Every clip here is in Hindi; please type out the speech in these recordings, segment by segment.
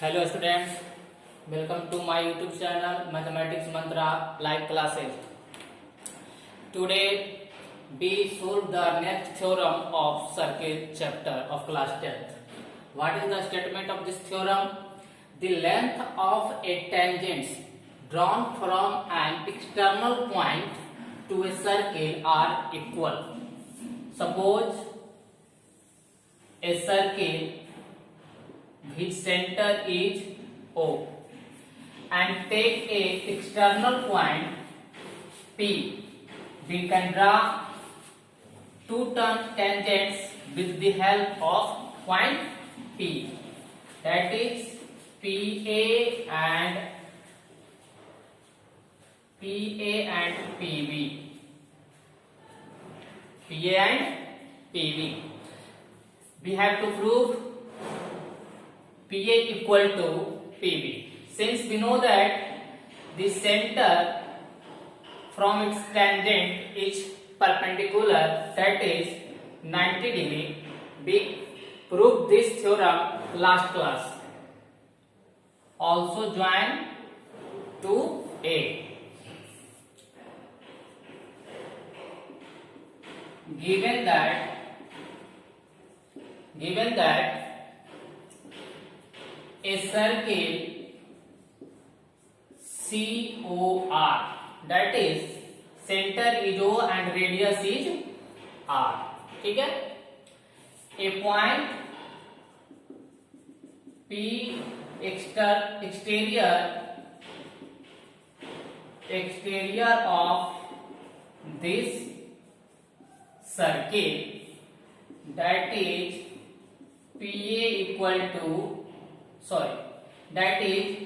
Hello students, welcome to my YouTube channel Mathematics Mantra live classes. Today we solve the next theorem of circle chapter of class 10th. What is the statement of this theorem? The length of a tangent drawn from an external point to a circle are equal. Suppose a circle which center is O and take a external point P. We can draw two tangents with the help of point P, that is PA and PB. PA and PB. We have to prove PA equal to PB. Since we know that the center from its tangent is perpendicular, that is 90 degree, we proved this theorem last class. Also join to A. Given that a circle COR, that is center is O and radius is R, ठीक है. A point P exterior of this circle, that is that is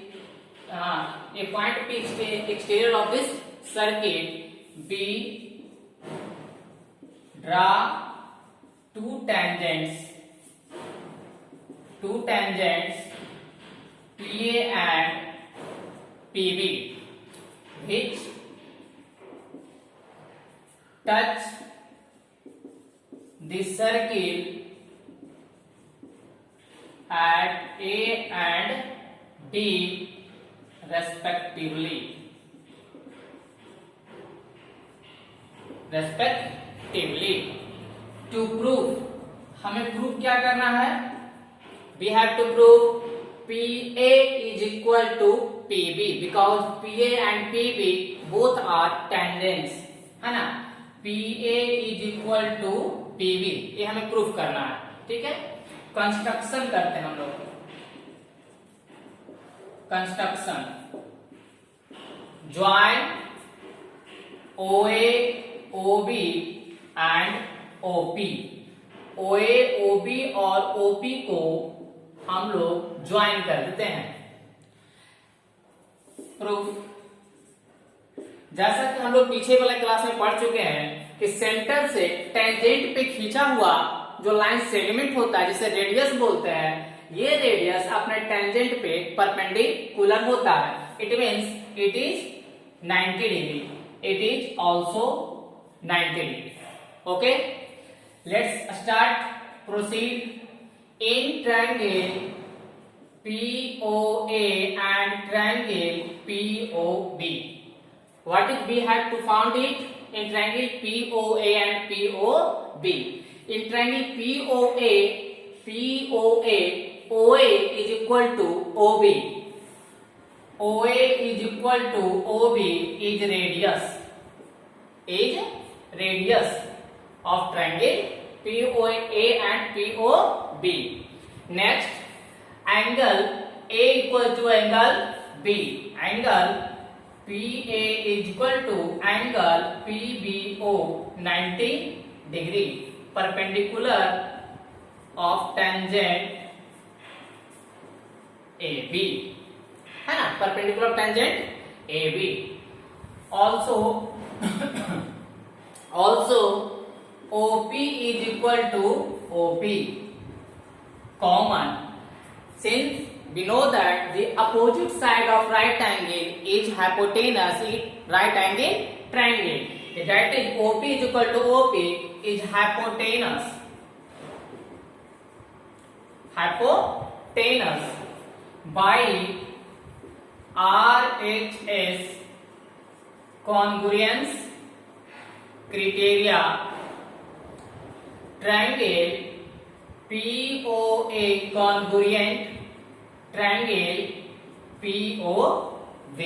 a point P exterior of this circle. B draw two tangents PA and PB which touch the circle at A and D respectively. To prove, हमें प्रूव क्या करना है? We have to prove PA is equal to PB because PA and PB both are tangents, है ना. PA is equal to PB, ये हमें प्रूफ करना है, ठीक है. कंस्ट्रक्शन करते हैं हम लोग. Construction join OA, OB and OP. OA, OB और OP को हम लोग ज्वाइन कर देते हैं. प्रूफ, जैसा कि हम लोग पीछे वाले क्लास में पढ़ चुके हैं कि सेंटर से टेंजेंट पे खींचा हुआ जो लाइन सेगमेंट होता है जिसे रेडियस बोलते हैं, ये रेडियस अपने टेंजेंट पे परपेंडिकुलर होता है. It means it is 90 degree. It is also 90 degree. Okay, let's start. Proceed. In triangle POA and triangle POB, what is we have to found it in triangle POA and POB? In triangle POA, OA is equal to OB. OA is equal to OB is radius of triangle POA and POB. Next, angle A equal to angle B. Angle PA is equal to angle PBO 90 degree. Perpendicular of tangent AB, है ना. Perpendicular of tangent AB. Also OP is equal to OP. Common, since we know that the opposite side of right angle is hypotenuse in right angle triangle. That is OP is equal to OP is hypotenuse. by RHS congruence criteria, triangle POA congruent triangle POV।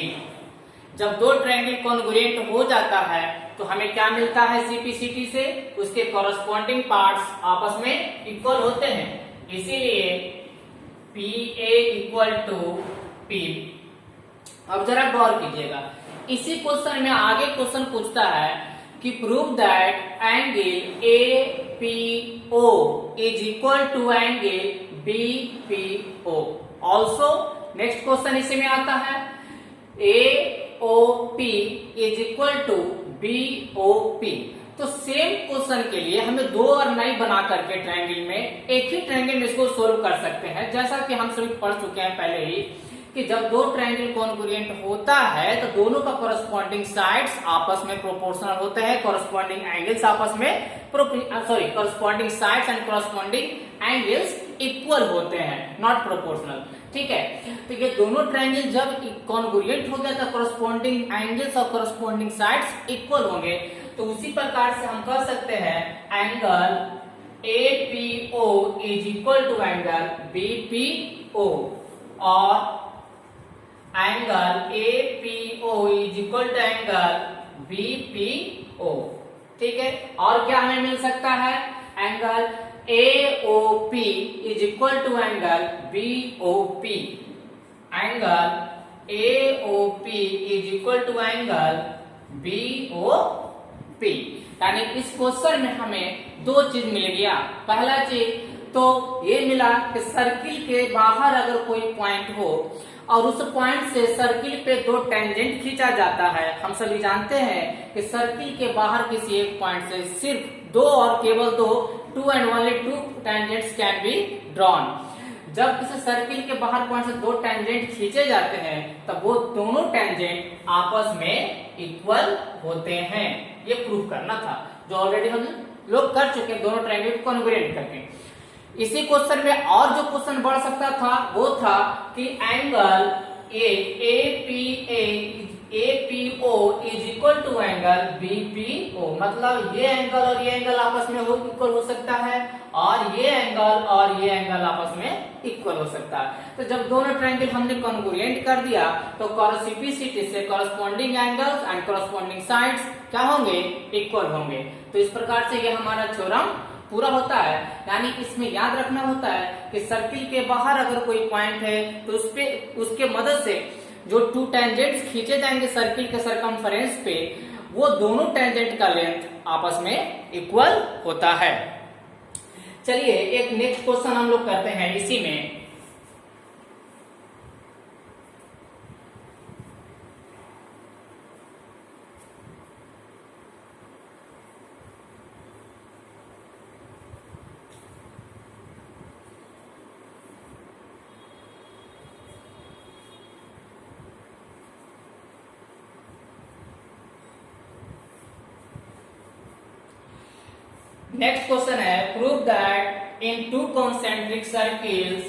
जब दो ट्रायंगल कॉन्ग्रुएंट हो जाता है तो हमें क्या मिलता है सीपीसीटी से, उसके कॉरस्पॉन्डिंग पार्ट्स आपस में इक्वल होते हैं, इसीलिए PA इक्वल टू P। अब जरा गौर कीजिएगा, इसी क्वेश्चन में आगे क्वेश्चन पूछता है कि prove that angle APO is equal to angle BPO। Also next question इसी में आता है AOP is equal to BOP। तो सेम क्वेश्चन के लिए हमें दो और नहीं बना करके ट्रायंगल में एक ही ट्रायंगल में इसको सोल्व कर सकते हैं। जैसा कि हम सभी पढ़ चुके हैं पहले ही कि जब दो ट्रायंगल कॉन्ग्रुएंट होता है तो दोनों का कॉरस्पॉन्डिंग साइड्स आपस में प्रोपोर्शनल होते हैं, कॉरस्पॉन्डिंग एंगल्स आपस में corresponding sides and corresponding angles equal होते हैं, नॉट प्रोपोर्शनल। ठीक है, तो ये दोनों ट्रायंगल जब कॉन्ग्रुएंट हो गया तो कॉरस्पॉन्डिंग एंगल्स और कॉरस्पॉन्डिंग साइड्स इक्वल होंगे। तो उसी प्रकार से हम कह सकते हैं angle APO is equal to angle BPO और angle APO is equal to angle BPO। ठीक है, और क्या हमें मिल सकता है, angle AOP is equal to angle BOP। Angle AOP is equal to angle BOP। यानी इस क्वेश्चन में हमें दो चीज मिल गया। पहला चीज तो ये मिला कि सर्किल के बाहर अगर कोई पॉइंट हो और उस पॉइंट से सर्किल पे दो टेंजेंट खींचा जाता है। हम सभी जानते हैं कि सर्किल के बाहर किसी एक पॉइंट से सिर्फ दो और केवल दो, two and only two tangents can be drawn. जब किसी सर्किल के बाहर पॉइंट से दो टेंजेंट खींचे जाते हैं तब वो दोनों टेंजेंट आपस में इक्वल होते हैं। ये प्रूफ करना था जो ऑलरेडी हम लोग कर चुके हैं, दोनों ट्रायंगल को कॉन्ग्रुएंट करके। इसी क्वेश्चन में और जो क्वेश्चन बढ़ सकता था वो था कि angle APO is equal to angle BPO। मतलब ये एंगल और ये एंगल आपस में इक्वल हो सकता है और ये एंगल और ये एंगल आपस में इक्वल हो सकता है। तो जब दोनों ट्रायंगल हमने कॉन्ग्रुएंट कर दिया तो सीपीसीटी से corresponding angles and corresponding sides क्या होंगे, इक्वल होंगे। तो इस प्रकार से ये हमारा थ्योरम पूरा होता है। यानी इसमें याद रखना होता है कि सर्किल के बाहर अगर कोई पॉइंट है तो उसके मदद से जो टू टेंजेंट्स खींचे जाएंगे सर्किल के सरकमफेरेंस पे, वो दोनों टेंजेंट का लेंथ आपस में इक्वल होता है। चलिए एक नेक्स्ट क्वेश्चन हम लोग करते हैं इसी में। नेक्स्ट क्वेश्चन है prove that in two concentric circles,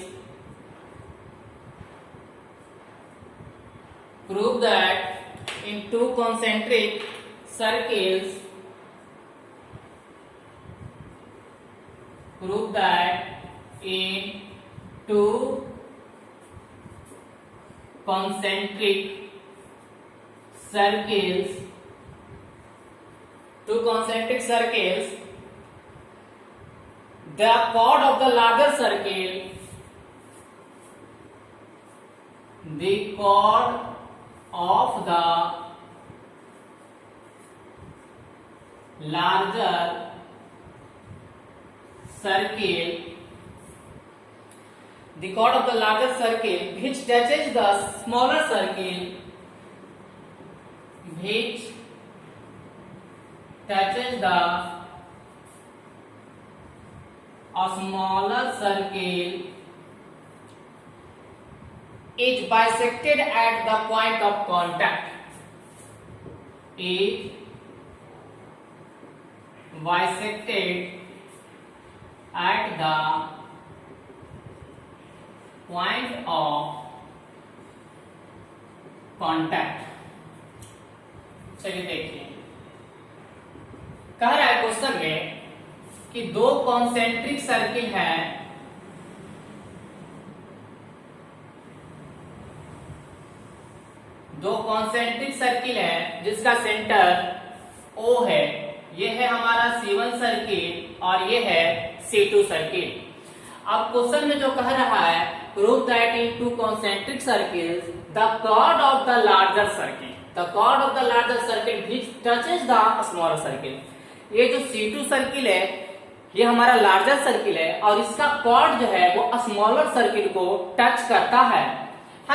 prove that in two concentric circles, prove that in two concentric circles, the chord of the larger circle, the chord of the larger circle, the chord of the larger circle which touches the smaller circle, which touches the smaller circle is bisected at the point of contact, is bisected at the point of contact. चलिए देखिए, कह रहा है क्वेश्चन में कि दो कॉन्सेंट्रिक सर्किल हैं, दो कॉन्सेंट्रिक सर्किल है जिसका सेंटर O है। ये है हमारा C1 सर्किल और ये है C2 सर्किल। अब क्वेश्चन में जो कह रहा है, prove that in two concentric circles the chord of the larger circle, the chord of the larger circle which touches the smaller circle. ये जो C2 सर्किल है ये हमारा लार्जर सर्किल है और इसका कॉर्ड जो है वो स्मॉलर सर्किल को टच करता है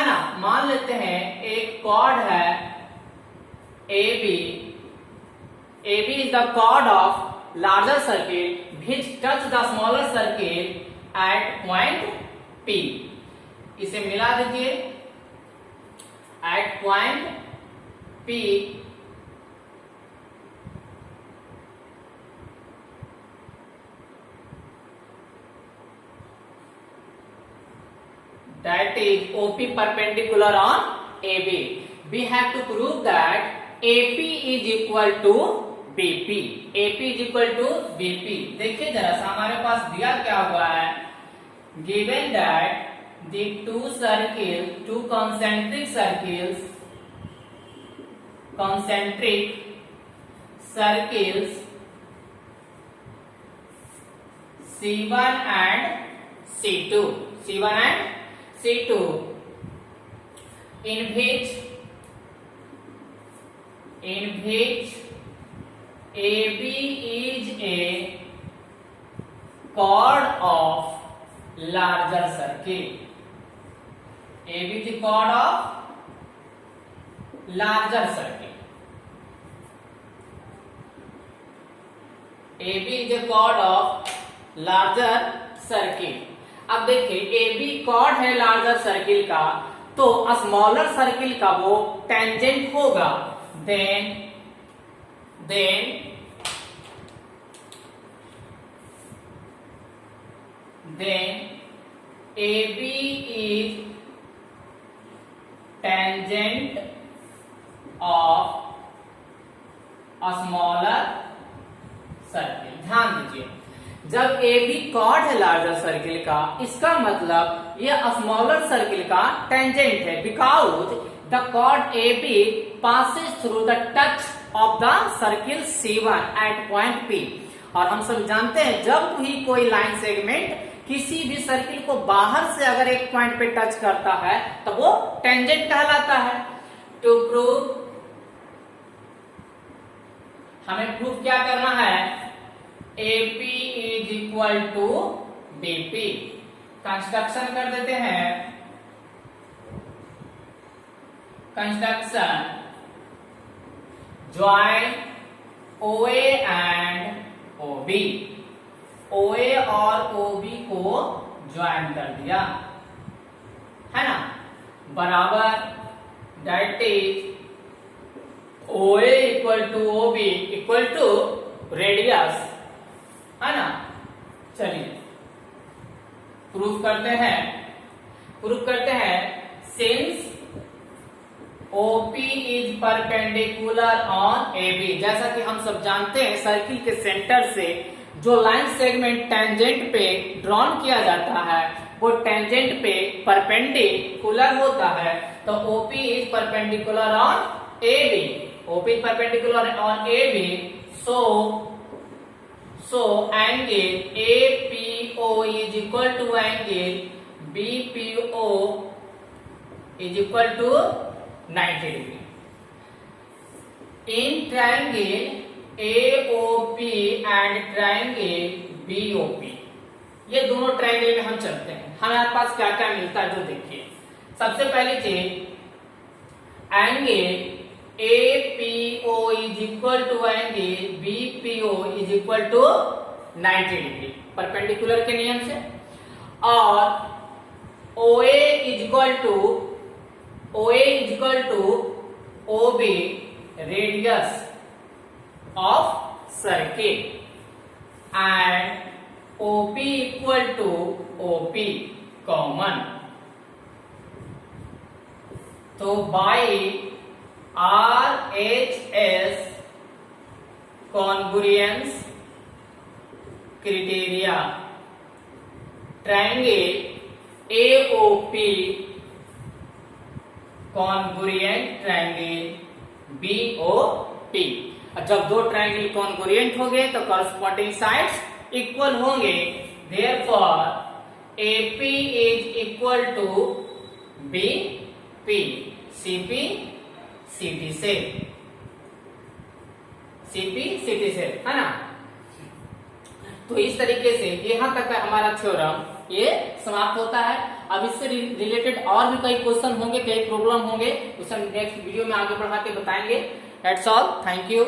ना। मान लेते हैं एक कॉर्ड है AB, AB is the chord of larger circuit which touch the smaller circuit at point P। इसे मिला दीजिए at point P। That is OP perpendicular on AB। We have to prove that AP is equal to BP। AP is equal to BP। देखिए जरा सा हमारे पास दिया क्या हुआ है, given that the two concentric circles C1 and C2, C1 and C2 in which AB is a chord of larger circuit। AB is a chord of larger circuit। AB is a chord of larger circuit। अब देखिए AB कॉर्ड है लार्जर सर्किल का, तो स्मॉलर सर्किल का वो टेंजेंट होगा। Then AB is tangent of a smaller circle. ध्यान दीजिए, जब AB कॉर्ड है लार्जर सर्किल का, इसका मतलब यह स्मॉलर सर्किल का टेंजेंट है, because the chord AB passes through the touch of the circle C1 at point P। और हम सब जानते हैं जब भी कोई लाइन सेगमेंट किसी भी सर्किल को बाहर से अगर एक पॉइंट पे टच करता है तो वो टेंजेंट कहलाता है। टू प्रूव, हमें प्रूव क्या करना है, AP is equal to BP। Construction कर देते हैं, construction join OA and OB। OA और OB को ज्वाइन कर दिया है ना, बराबर that is OA equal to OB equal to radius है ना। चलिए प्रूफ करते हैं since OP is perpendicular on AB। जैसा कि हम सब जानते हैं सर्किल के सेंटर से जो लाइन सेगमेंट टेंजेंट पे ड्रॉन किया जाता है वो टेंजेंट पे परपेंडिकुलर होता है, तो OP is perpendicular on AB। OP is perpendicular on AB, so angle APO is equal to angle BPO is equal to 90 degree। In triangle AOP and triangle BOP, ये दोनों ट्रायंगल में हम चलते हैं, हमारे पास क्या क्या मिलता है जो देखिए। सबसे पहली चीज, angle APO is equal to angle BPO is equal to 90 degree perpendicular के नियम से, और OA is equal to OB radius of circle and OP equal to OP common। तो by RHS congruence criteria triangle AOP congruent triangle BOP। जब दो ट्रायंगल कॉन्ग्रुएंट होंगे तो कॉरस्पॉन्डिंग साइड्स इक्वल होंगे, therefore AP is equal to BP, CP CT से, CP CT से, है ना। तो इस तरीके से यहां तक का हमारा थ्योरम ये समाप्त होता है। अब इससे रिलेटेड और भी कई क्वेश्चन होंगे, कई प्रॉब्लम होंगे, उसे नेक्स्ट वीडियो में आगे बढ़ा के बताएंगे। That's all, thank you.